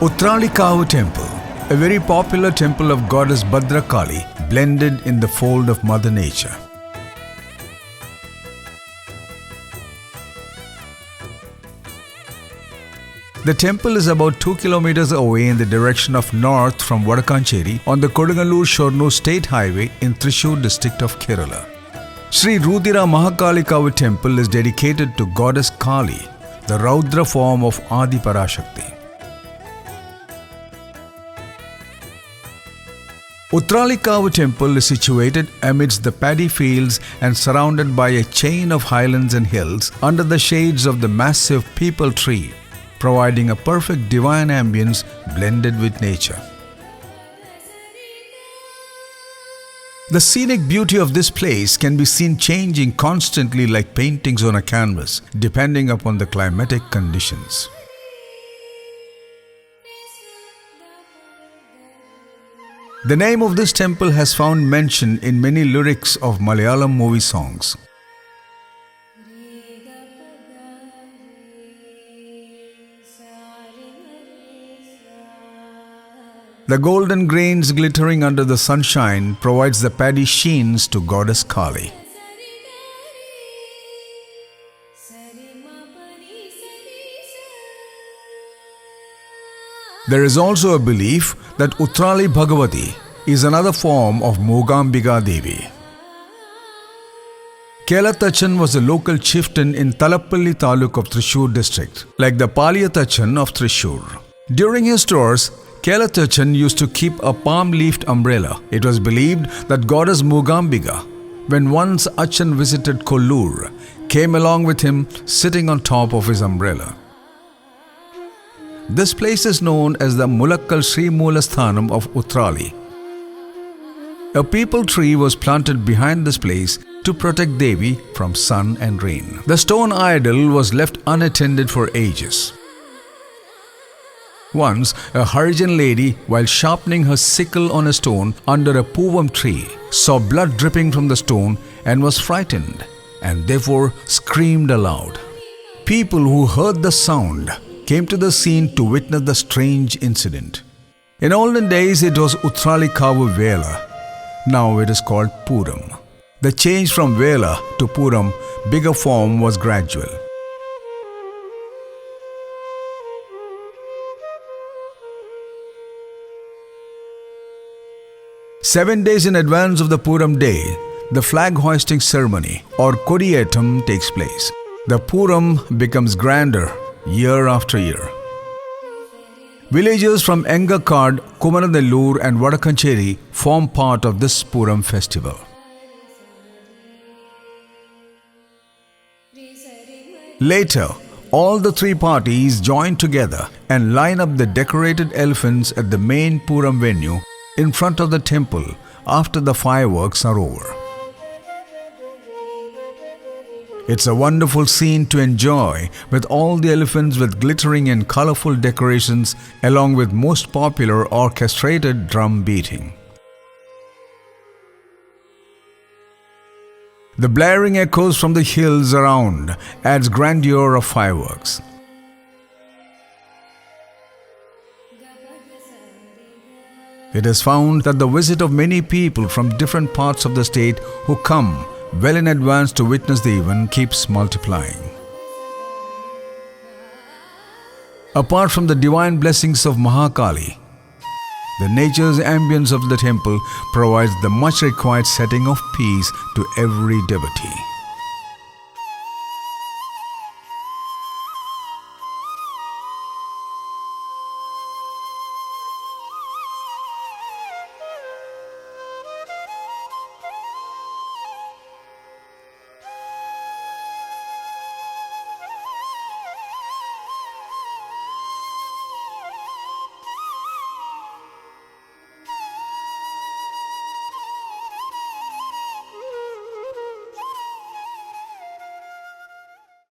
Uthralikkavu Temple, a very popular temple of Goddess Bhadrakali, blended in the fold of Mother Nature. The temple is about 2 kilometers away in the direction of north from Wadakkanchery on the Kodungalur-Shornur State Highway in Thrissur district of Kerala. Sri Rudra Mahakali Temple is dedicated to Goddess Kali, the Raudra form of Adi Parashakti. Uthralikkavu Temple is situated amidst the paddy fields and surrounded by a chain of highlands and hills under the shades of the massive peepal tree, providing a perfect divine ambience blended with nature. The scenic beauty of this place can be seen changing constantly like paintings on a canvas, depending upon the climatic conditions. The name of this temple has found mention in many lyrics of Malayalam movie songs. The golden grains glittering under the sunshine provides the paddy sheens to Goddess Kali. There is also a belief that Uthralikkavu Bhagavathi is another form of Mookambika Devi. Kelatachan was a local chieftain in Thalappalli Taluk of Thrissur district, like the Paliyatachan of Thrissur. During his tours, Kelatachan used to keep a palm-leafed umbrella. It was believed that Goddess Mookambika, when once Achan visited Kollur, came along with him sitting on top of his umbrella. This place is known as the Mulakkal Sri Moolasthanam of Uthrali. A peepal tree was planted behind this place to protect Devi from sun and rain. The stone idol was left unattended for ages. Once, a Harijan lady, while sharpening her sickle on a stone under a Pooram tree, saw blood dripping from the stone and was frightened, and therefore screamed aloud. People who heard the sound came to the scene to witness the strange incident. In olden days, it was Uthralikkavu Vela. Now it is called Pooram. The change from Vela to Pooram, bigger form, was gradual. Seven days in advance of the Pooram day, the flag hoisting ceremony or Kodiyatam takes place. The Pooram becomes grander year after year. Villagers from Engakad, Kumaranellur and Wadakkanchery form part of this Pooram festival. Later, all the three parties join together and line up the decorated elephants at the main Pooram venue in front of the temple after the fireworks are over. It's a wonderful scene to enjoy, with all the elephants with glittering and colorful decorations along with most popular orchestrated drum beating. The blaring echoes from the hills around adds grandeur of fireworks. It is found that the visit of many people from different parts of the state who come well in advance to witness the event keeps multiplying. Apart from the divine blessings of Mahakali, the nature's ambience of the temple provides the much required setting of peace to every devotee.